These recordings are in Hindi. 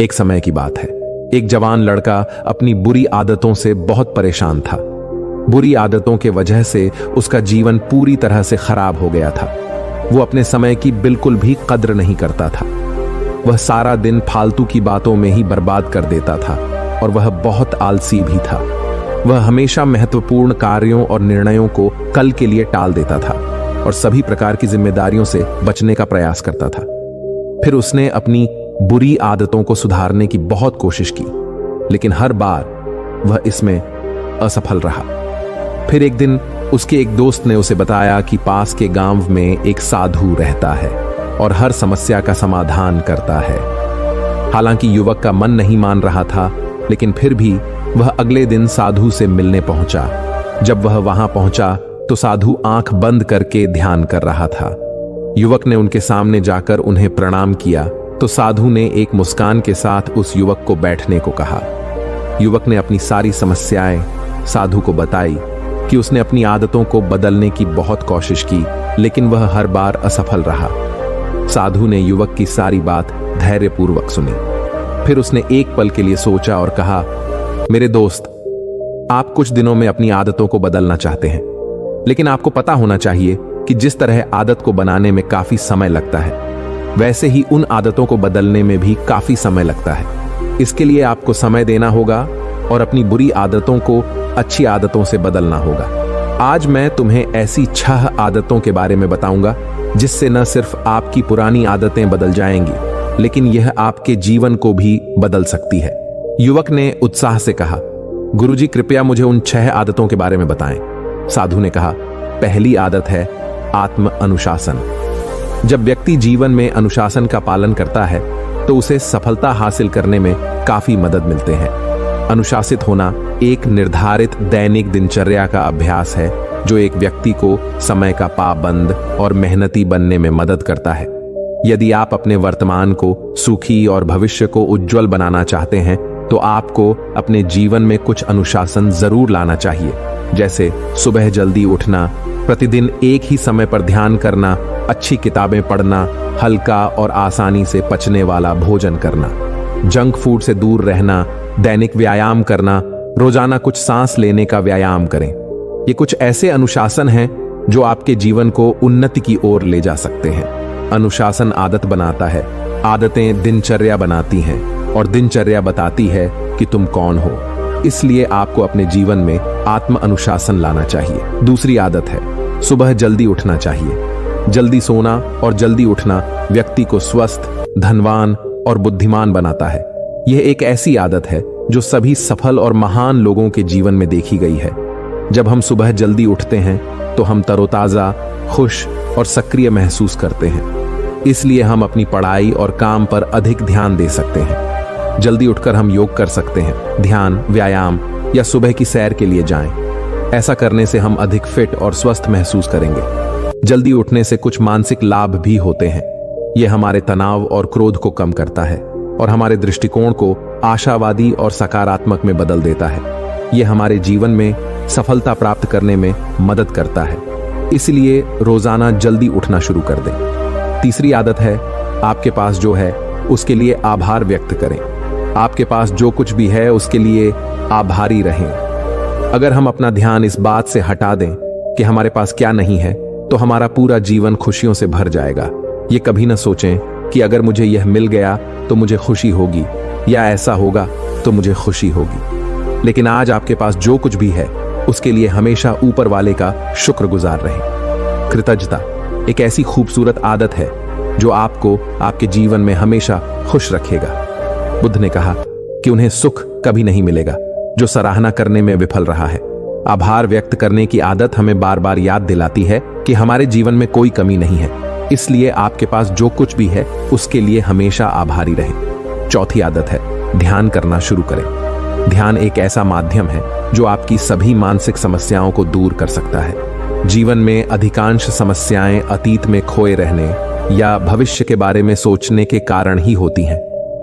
एक समय की बात है। एक जवान लड़का अपनी बुरी आदतों से बहुत परेशान था। बुरी आदतों के वजह से उसका जीवन पूरी तरह से खराब हो गया था। वो अपने समय की बिल्कुल भी कद्र नहीं करता था। वह सारा दिन फालतू की बातों में ही बर्बाद कर देता था और वह बहुत आलसी भी था। वह हमेशा महत्वपूर्ण कार्यों और निर्णयों को कल के लिए टाल देता था और सभी प्रकार की जिम्मेदारियों से बचने का प्रयास करता था। फिर उसने अपनी बुरी आदतों को सुधारने की बहुत कोशिश की, लेकिन हर बार वह इसमें असफल रहा। फिर एक दिन उसके एक दोस्त ने उसे बताया कि पास के गांव में एक साधु रहता है और हर समस्या का समाधान करता है। हालांकि युवक का मन नहीं मान रहा था, लेकिन फिर भी वह अगले दिन साधु से मिलने पहुंचा। जब वह वहां पहुंचा तो साधु आंख बंद करके ध्यान कर रहा था। युवक ने उनके सामने जाकर उन्हें प्रणाम किया तो साधु ने एक मुस्कान के साथ उस युवक को बैठने को कहा। युवक ने अपनी सारी समस्याएं साधु को बताई कि उसने अपनी आदतों को बदलने की बहुत कोशिश की, लेकिन वह हर बार असफल रहा। साधु ने युवक की सारी बात धैर्यपूर्वक सुनी। फिर उसने एक पल के लिए सोचा और कहा, मेरे दोस्त, आप कुछ दिनों में अपनी आदतों को बदलना चाहते हैं, लेकिन आपको पता होना चाहिए कि जिस तरह आदत को बनाने में काफी समय लगता है, वैसे ही उन आदतों को बदलने में भी काफी समय लगता है। इसके लिए आपको समय देना होगा और अपनी बुरी आदतों को अच्छी आदतों से बदलना होगा। आज मैं तुम्हें ऐसी 6 आदतों के बारे में बताऊंगा जिससे न सिर्फ आपकी पुरानी आदतें बदल जाएंगी, लेकिन यह आपके जीवन को भी बदल सकती है। युवक ने उत्साह से कहा, गुरुजी कृपया मुझे उन 6 आदतों के बारे में बताएं। साधु ने कहा, पहली आदत है आत्म अनुशासन। जब व्यक्ति जीवन में अनुशासन का पालन करता है तो उसे सफलता हासिल करने में काफी मदद मिलते हैं। अनुशासित होना एक निर्धारित दैनिक दिनचर्या का अभ्यास है जो एक व्यक्ति को समय का पाबंद और मेहनती बनने में मदद करता है। यदि आप अपने वर्तमान को सुखी और भविष्य को उज्जवल बनाना चाहते हैं तो आपको अपने जीवन में कुछ अनुशासन जरूर लाना चाहिए, जैसे सुबह जल्दी उठना, प्रतिदिन एक ही समय पर ध्यान करना, अच्छी किताबें पढ़ना, हल्का और आसानी से पचने वाला भोजन करना, जंक फूड से दूर रहना, दैनिक व्यायाम करना, रोजाना कुछ सांस लेने का व्यायाम करें। ये कुछ ऐसे अनुशासन हैं जो आपके जीवन को उन्नति की ओर ले जा सकते हैं। अनुशासन आदत बनाता है, आदतें दिनचर्या बनाती हैं और दिनचर्या बताती है कि तुम कौन हो। इसलिए आपको अपने जीवन में आत्म अनुशासन लाना चाहिए। दूसरी आदत है सुबह जल्दी उठना चाहिए। जल्दी सोना और जल्दी उठना व्यक्ति को स्वस्थ, धनवान और बुद्धिमान बनाता है। यह एक ऐसी आदत है जो सभी सफल और महान लोगों के जीवन में देखी गई है। जब हम सुबह जल्दी उठते हैं तो हम तरोताजा, खुश और सक्रिय महसूस करते हैं। इसलिए हम अपनी पढ़ाई और काम पर अधिक ध्यान दे सकते हैं। जल्दी उठकर हम योग कर सकते हैं, ध्यान, व्यायाम या सुबह की सैर के लिए जाएं। ऐसा करने से हम अधिक फिट और स्वस्थ महसूस करेंगे। जल्दी उठने से कुछ मानसिक लाभ भी होते हैं। यह हमारे तनाव और क्रोध को कम करता है और हमारे दृष्टिकोण को आशावादी और सकारात्मक में बदल देता है। यह हमारे जीवन में सफलता प्राप्त करने में मदद करता है। इसलिए रोजाना जल्दी उठना शुरू कर दें। तीसरी आदत है आपके पास जो है उसके लिए आभार व्यक्त करें। आपके पास जो कुछ भी है उसके लिए आभारी रहें। अगर हम अपना ध्यान इस बात से हटा दें कि हमारे पास क्या नहीं है तो हमारा पूरा जीवन खुशियों से भर जाएगा। ये कभी ना सोचें कि अगर मुझे यह मिल गया तो मुझे खुशी होगी या ऐसा होगा तो मुझे खुशी होगी। लेकिन आज आपके पास जो कुछ भी है उसके लिए हमेशा ऊपर वाले का शुक्रगुजार रहें। कृतज्ञता एक ऐसी खूबसूरत आदत है जो आपको आपके जीवन में हमेशा खुश रखेगा। बुद्ध ने कहा कि उन्हें सुख कभी नहीं मिलेगा जो सराहना करने में विफल रहा है। आभार व्यक्त करने की आदत हमें बार बार याद दिलाती है कि हमारे जीवन में कोई कमी नहीं है। इसलिए आपके पास जो कुछ भी है उसके लिए हमेशा आभारी रहें। चौथी आदत है ध्यान करना शुरू करें। ध्यान एक ऐसा माध्यम है जो आपकी सभी मानसिक समस्याओं को दूर कर सकता है। जीवन में अधिकांश समस्याएं अतीत में खोए रहने या भविष्य के बारे में सोचने के कारण ही होती हैं।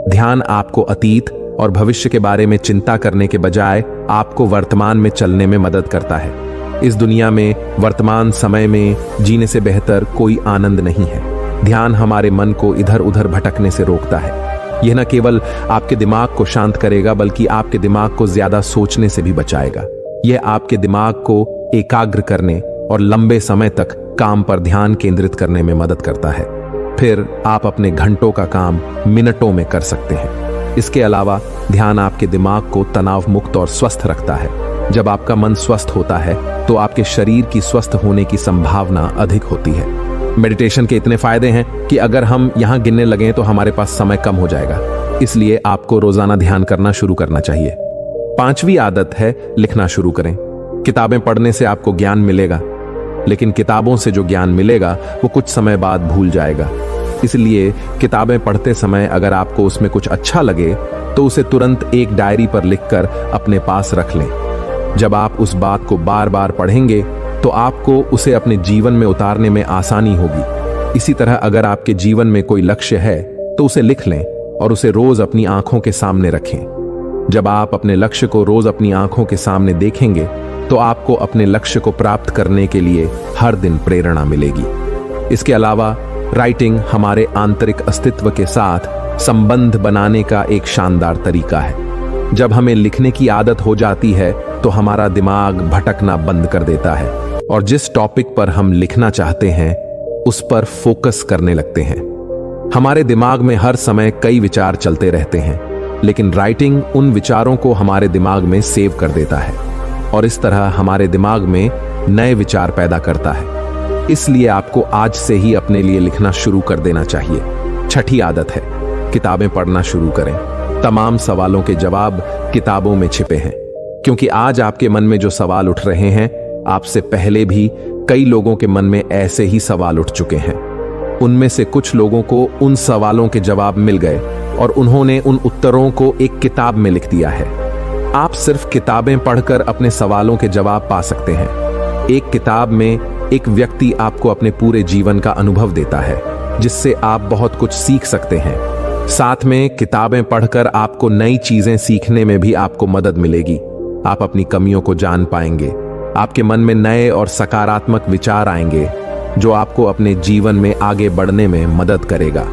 ध्यान आपको अतीत और भविष्य के बारे में चिंता करने के बजाय आपको वर्तमान में चलने में मदद करता है। इस दुनिया में वर्तमान समय में जीने से बेहतर कोई आनंद नहीं है। ध्यान हमारे मन को इधर उधर भटकने से रोकता है। यह न केवल आपके दिमाग को शांत करेगा बल्कि आपके दिमाग को ज्यादा सोचने से भी बचाएगा। यह आपके दिमाग को एकाग्र करने और लंबे समय तक काम पर ध्यान केंद्रित करने में मदद करता है। फिर आप अपने घंटों का काम मिनटों में कर सकते हैं। इसके अलावा ध्यान आपके दिमाग को तनाव मुक्त और स्वस्थ रखता है। जब आपका मन स्वस्थ होता है तो आपके शरीर की स्वस्थ होने की संभावना अधिक होती है। मेडिटेशन के इतने फायदे हैं कि अगर हम यहां गिनने लगें तो हमारे पास समय कम हो जाएगा। इसलिए आपको रोजाना ध्यान करना शुरू करना चाहिए। 5वीं आदत है लिखना शुरू करें। किताबें पढ़ने से आपको ज्ञान मिलेगा, लेकिन किताबों से जो ज्ञान मिलेगा वो कुछ समय बाद भूल जाएगा। इसलिए किताबें पढ़ते समय अगर आपको उसमें कुछ अच्छा लगे तो उसे तुरंत एक डायरी पर लिखकर अपने पास रख लें। जब आप उस बात को बार बार पढ़ेंगे तो आपको उसे अपने जीवन में उतारने में आसानी होगी। इसी तरह अगर आपके जीवन में कोई लक्ष्य है तो उसे लिख लें और उसे रोज अपनी आंखों के सामने रखें। जब आप अपने लक्ष्य को रोज अपनी आंखों के सामने देखेंगे तो आपको अपने लक्ष्य को प्राप्त करने के लिए हर दिन प्रेरणा मिलेगी। इसके अलावा राइटिंग हमारे आंतरिक अस्तित्व के साथ संबंध बनाने का एक शानदार तरीका है। जब हमें लिखने की आदत हो जाती है तो हमारा दिमाग भटकना बंद कर देता है और जिस टॉपिक पर हम लिखना चाहते हैं उस पर फोकस करने लगते हैं। हमारे दिमाग में हर समय कई विचार चलते रहते हैं, लेकिन राइटिंग उन विचारों को हमारे दिमाग में सेव कर देता है और इस तरह हमारे दिमाग में नए विचार पैदा करता है। इसलिए आपको आज से ही अपने लिए लिखना शुरू कर देना चाहिए। 6ठी आदत है किताबें पढ़ना शुरू करें। तमाम सवालों के जवाब किताबों में छिपे हैं, क्योंकि आज आपके मन में जो सवाल उठ रहे हैं आपसे पहले भी कई लोगों के मन में ऐसे ही सवाल उठ चुके हैं। उनमें से कुछ लोगों को उन सवालों के जवाब मिल गए और उन्होंने उन उत्तरों को एक किताब में लिख दिया है। आप सिर्फ किताबें पढ़कर अपने सवालों के जवाब पा सकते हैं। एक किताब में एक व्यक्ति आपको अपने पूरे जीवन का अनुभव देता है, जिससे आप बहुत कुछ सीख सकते हैं। साथ में किताबें पढ़कर आपको नई चीजें सीखने में भी आपको मदद मिलेगी। आप अपनी कमियों को जान पाएंगे। आपके मन में नए और सकारात्मक विचार आएंगे जो आपको अपने जीवन में आगे बढ़ने में मदद करेगा।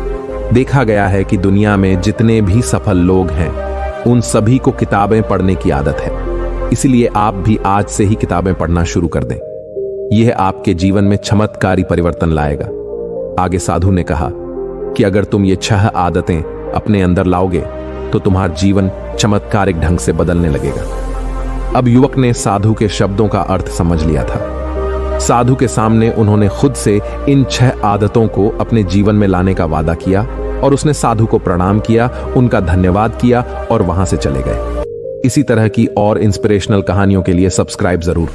देखा गया है कि दुनिया में जितने भी सफल लोग हैं उन सभी को किताबें पढ़ने की आदत है। इसलिए आप भी आज से ही किताबें पढ़ना शुरू कर दें। यह आपके जीवन में चमत्कारी परिवर्तन लाएगा। आगे साधु ने कहा कि अगर तुम ये 6 आदतें अपने अंदर लाओगे तो तुम्हारा जीवन चमत्कारिक ढंग से बदलने लगेगा। अब युवक ने साधु के शब्दों का अर्थ समझ लिया था। साधु के सामने उन्होंने खुद से इन 6 आदतों को अपने जीवन में लाने का वादा किया और उसने साधु को प्रणाम किया, उनका धन्यवाद किया और वहां से चले गए। इसी तरह की और इंस्पिरेशनल कहानियों के लिए सब्सक्राइब जरूर।